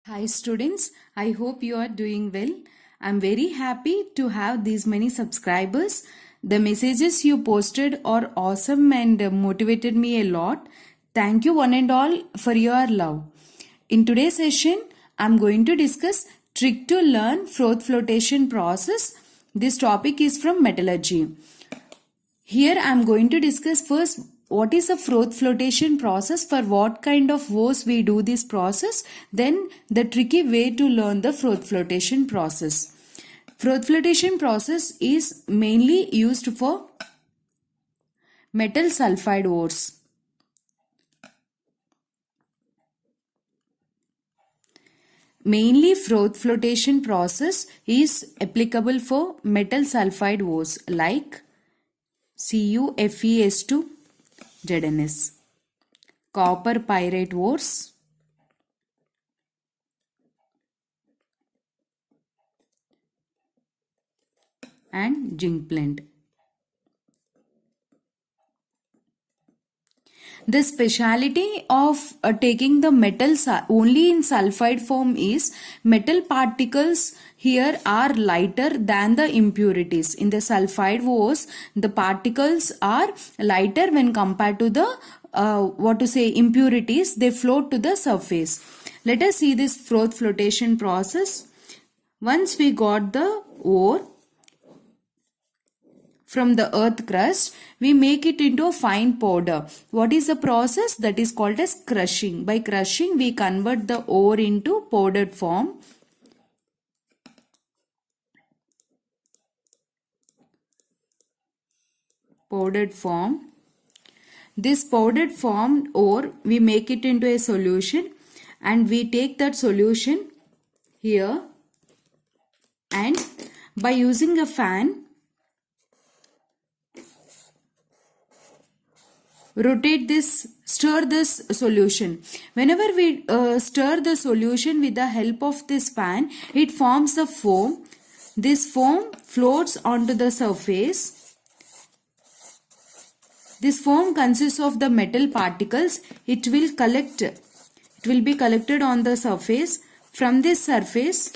Hi students, I hope you are doing well. I'm very happy to have these many subscribers. The messages you posted are awesome and motivated me a lot. Thank you one and all for your love. In today's session, I'm going to discuss trick to learn froth flotation process. This topic is from Metallurgy. Here I am going to discuss first what is a froth flotation process, for what kind of woes we do this process, then the tricky way to learn the froth flotation process. Froth flotation process is mainly used for metal sulfide ores. Mainly froth flotation process is applicable for metal sulfide ores like CuFeS2 ZnS, copper pyrite ores, and zinc blende. The speciality of taking the metal only in sulfide form is metal particles here are lighter than the impurities. In the sulfide ores, the particles are lighter when compared to the impurities. They float to the surface. Let us see this froth flotation process. Once we got the ore from the earth crust, we make it into a fine powder. What is the process? That is called as crushing. By crushing, we convert the ore into powdered form. This powdered form ore, we make it into a solution, and we take that solution here, and by using a fan, stir this solution. Whenever we stir the solution with the help of this fan, it forms a foam. This foam floats onto the surface. This foam consists of the metal particles. It will be collected on the surface. From this surface,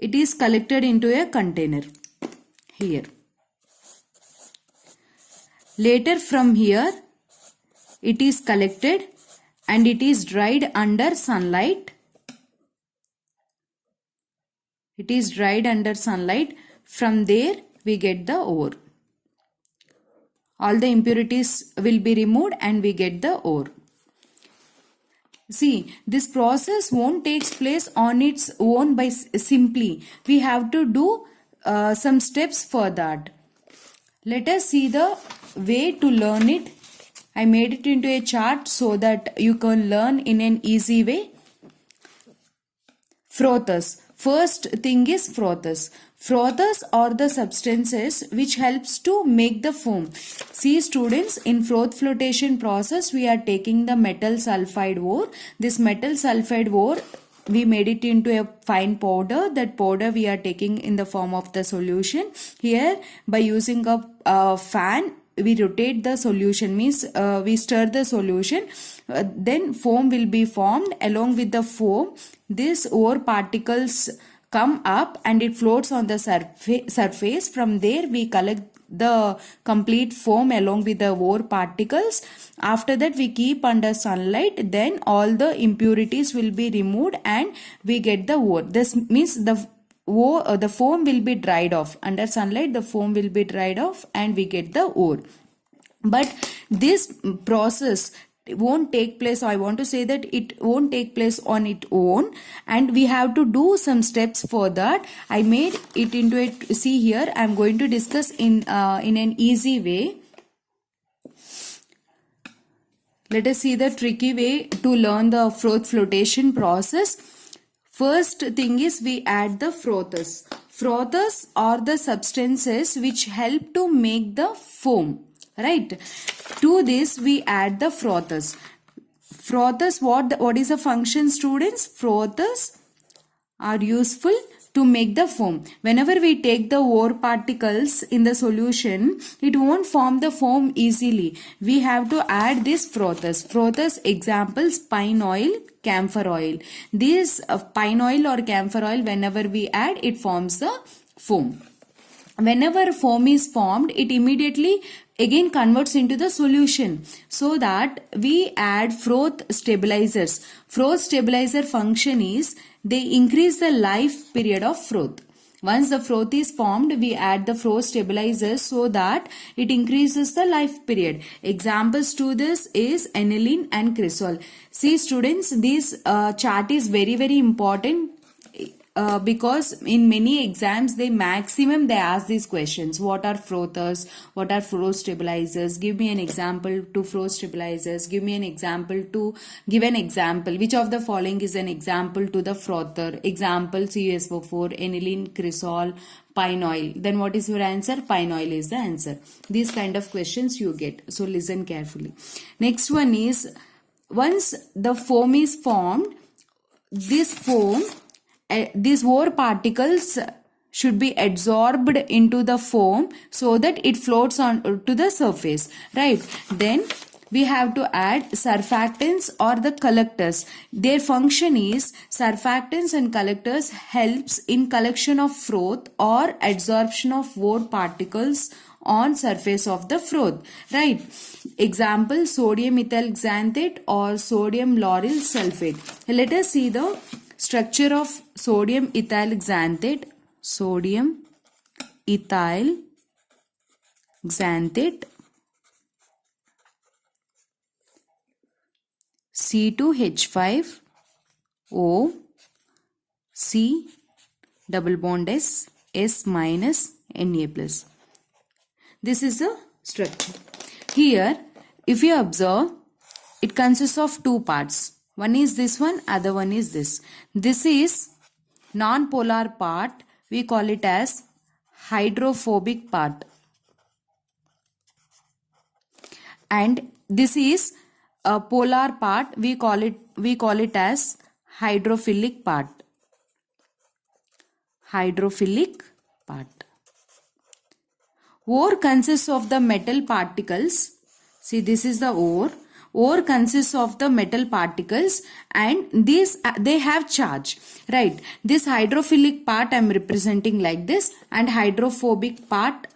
it is collected into a container here. Later from here, it is collected and it is dried under sunlight. From there, we get the ore. All the impurities will be removed and we get the ore. See, this process won't take place on its own by simply. We have to do some steps for that. Let us see the way to learn it. I made it into a chart so that you can learn in an easy way. Froths. First thing is froths. Froths are the substances which helps to make the foam. See students, in froth flotation process, we are taking the metal sulfide ore. This metal sulfide ore, we made it into a fine powder. That powder we are taking in the form of the solution. Here, by using a fan, we rotate the solution, means we stir the solution. Then foam will be formed. Along with the foam, these ore particles come up and it floats on the surface. From there, we collect the complete foam along with the ore particles. After that, we keep under sunlight. Then all the impurities will be removed and we get the ore. This means the foam will be dried off. Under sunlight, the foam will be dried off and we get the ore. But this process won't take place, I want to say that it won't take place on its own, and we have to do some steps for that. I made it into it. See here, I am going to discuss in an easy way. Let us see the tricky way to learn the froth flotation process. First thing is, we add the froths. Froths are the substances which help to make the foam. Right. To this, we add the froths. Froths, what is the function, students? Froths are useful to make the foam. Whenever we take the ore particles in the solution, it won't form the foam easily. We have to add this frothers. Frothers examples: pine oil, camphor oil. This pine oil or camphor oil, whenever we add, it forms the foam. Whenever foam is formed, it immediately again converts into the solution, so that we add froth stabilizers. Froth stabilizer function is they increase the life period of froth. Once the froth is formed, we add the froth stabilizers so that it increases the life period. Examples to this is aniline and cresol. See students, this chart is very important. Because in many exams they ask these questions: what are frothers, what are froth stabilizers, give me an example to froth stabilizers, give me an example to give an example, which of the following is an example to the frother. Example: CuSO4, aniline, cresol, pine oil. Then what is your answer? Pine oil is the answer. These kind of questions you get, so listen carefully. Next one is, once the foam is formed, these ore particles should be absorbed into the foam so that it floats on to the surface, right? Then we have to add surfactants or the collectors. Their function is, surfactants and collectors helps in collection of froth or adsorption of ore particles on surface of the froth, right? Example: sodium ethyl xanthate or sodium lauryl sulfate. Let us see the structure of sodium ethyl xanthate. Sodium ethyl xanthate, C2H5O, C double bond S, S minus Na plus. This is the structure. Here, if you observe, it consists of two parts. One is this one, other one is this. This is non-polar part. We call it as hydrophobic part. And this is a polar part. We call it as hydrophilic part. Hydrophilic part. Ore consists of the metal particles. See, this is the ore. Ore consists of the metal particles, and these they have charge, right? This hydrophilic part I am representing like this, and hydrophobic part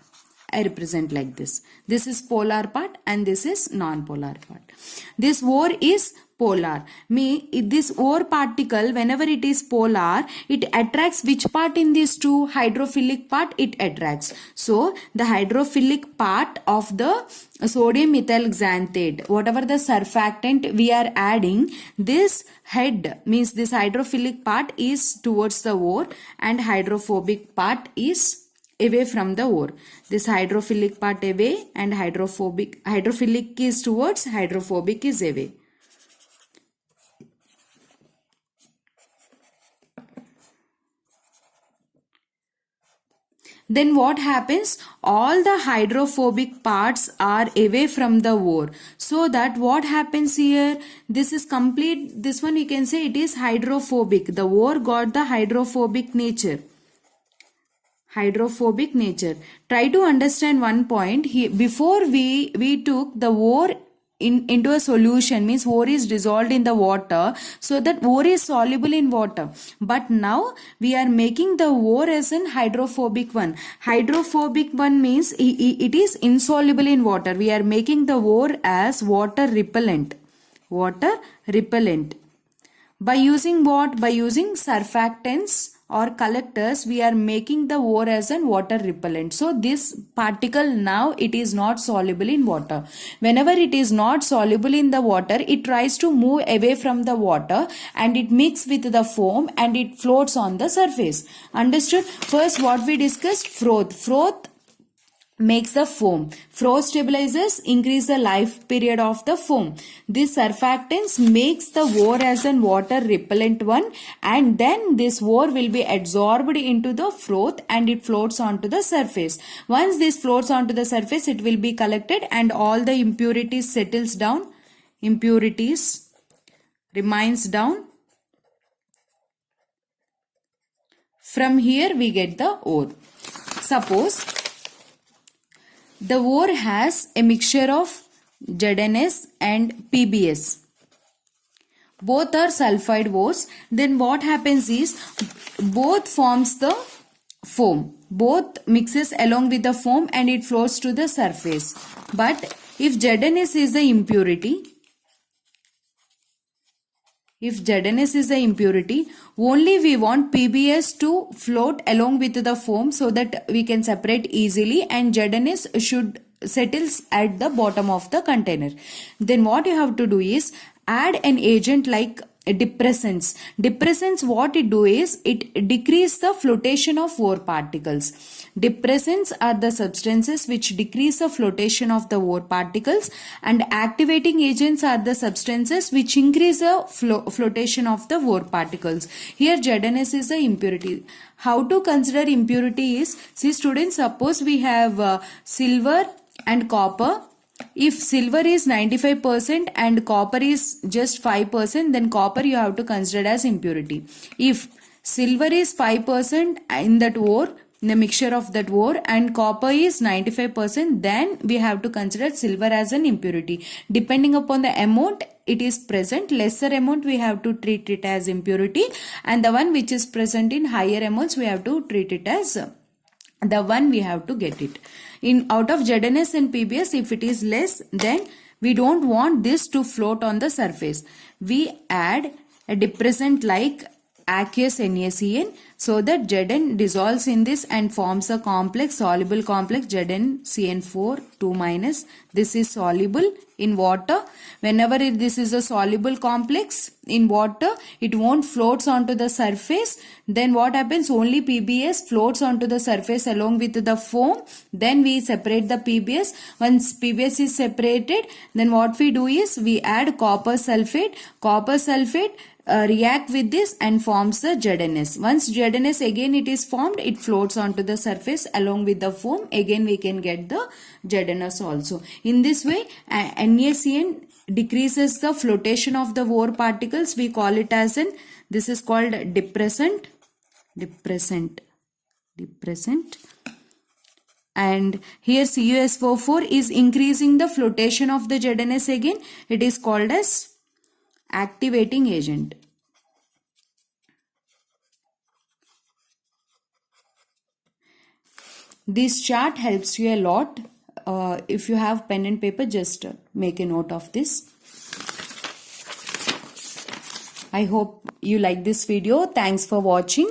I represent like this. This is polar part and this is non-polar part. This ore is polar. This ore particle, whenever it is polar, it attracts which part in these two? Hydrophilic part it attracts. So the hydrophilic part of the sodium ethyl xanthate, whatever the surfactant we are adding, this head means this hydrophilic part is towards the ore and hydrophobic part is away from the ore. This hydrophilic part away and hydrophilic is towards, hydrophobic is away. Then what happens? All the hydrophobic parts are away from the ore. So that what happens here? This is complete. This one you can say it is hydrophobic. The ore got the hydrophobic nature. Hydrophobic nature. Try to understand one point. Before we took the ore into a solution, means ore is dissolved in the water, so that ore is soluble in water. But now we are making the ore as an hydrophobic one. Hydrophobic one means it is insoluble in water. We are making the ore as water repellent. Water repellent. By using what? By using surfactants or collectors, we are making the ore as a water repellent. So this particle now it is not soluble in water. Whenever it is not soluble in the water, it tries to move away from the water and it mixes with the foam and it floats on the surface. Understood? First what we discussed, froth. Froth makes the foam. Froth stabilizers increase the life period of the foam. This surfactants makes the ore as a water repellent one, and then this ore will be absorbed into the froth and it floats onto the surface. Once this floats onto the surface, it will be collected and all the impurities settles down. Impurities remains down. From here we get the ore. Suppose the ore has a mixture of ZnS and PbS. Both are sulfide ores. Then what happens is both forms the foam. Both mixes along with the foam and it flows to the surface. But if ZnS is the impurity, only we want PbS to float along with the foam so that we can separate easily, and ZnS should settles at the bottom of the container. Then what you have to do is add an agent like depressants. Depressants, what it do is it decrease the flotation of ore particles. Depressants are the substances which decrease the flotation of the ore particles, and activating agents are the substances which increase the flotation of the ore particles. Here ZnS is the impurity. How to consider impurity is, see students, suppose we have silver and copper. If silver is 95% and copper is just 5%, then copper you have to consider as impurity. If silver is 5% in that ore, in the mixture of that ore, and copper is 95%, then we have to consider silver as an impurity. Depending upon the amount it is present, lesser amount we have to treat it as impurity, and the one which is present in higher amounts we have to treat it as the one we have to get it. In out of ZnS and PbS, if it is less, then we don't want this to float on the surface. We add a depressant like aqueous NaCN so that Zn dissolves in this and forms a complex, soluble complex ZnCN4 2-. This is soluble in water. Whenever this is a soluble complex in water, it won't floats onto the surface. Then what happens? Only PbS floats onto the surface along with the foam. Then we separate the PbS. Once PbS is separated, then what we do is we add copper sulfate. Copper sulfate react with this and forms the ZnS. Once ZnS again it is formed, it floats onto the surface along with the foam. Again we can get the ZnS also. In this way, NaCN decreases the flotation of the ore particles. We call it as an, this is called depressant. And here CuSO4 is increasing the flotation of the ZnS again. It is called as activating agent. This chart helps you a lot. If you have pen and paper, just make a note of this. I hope you like this video. Thanks for watching.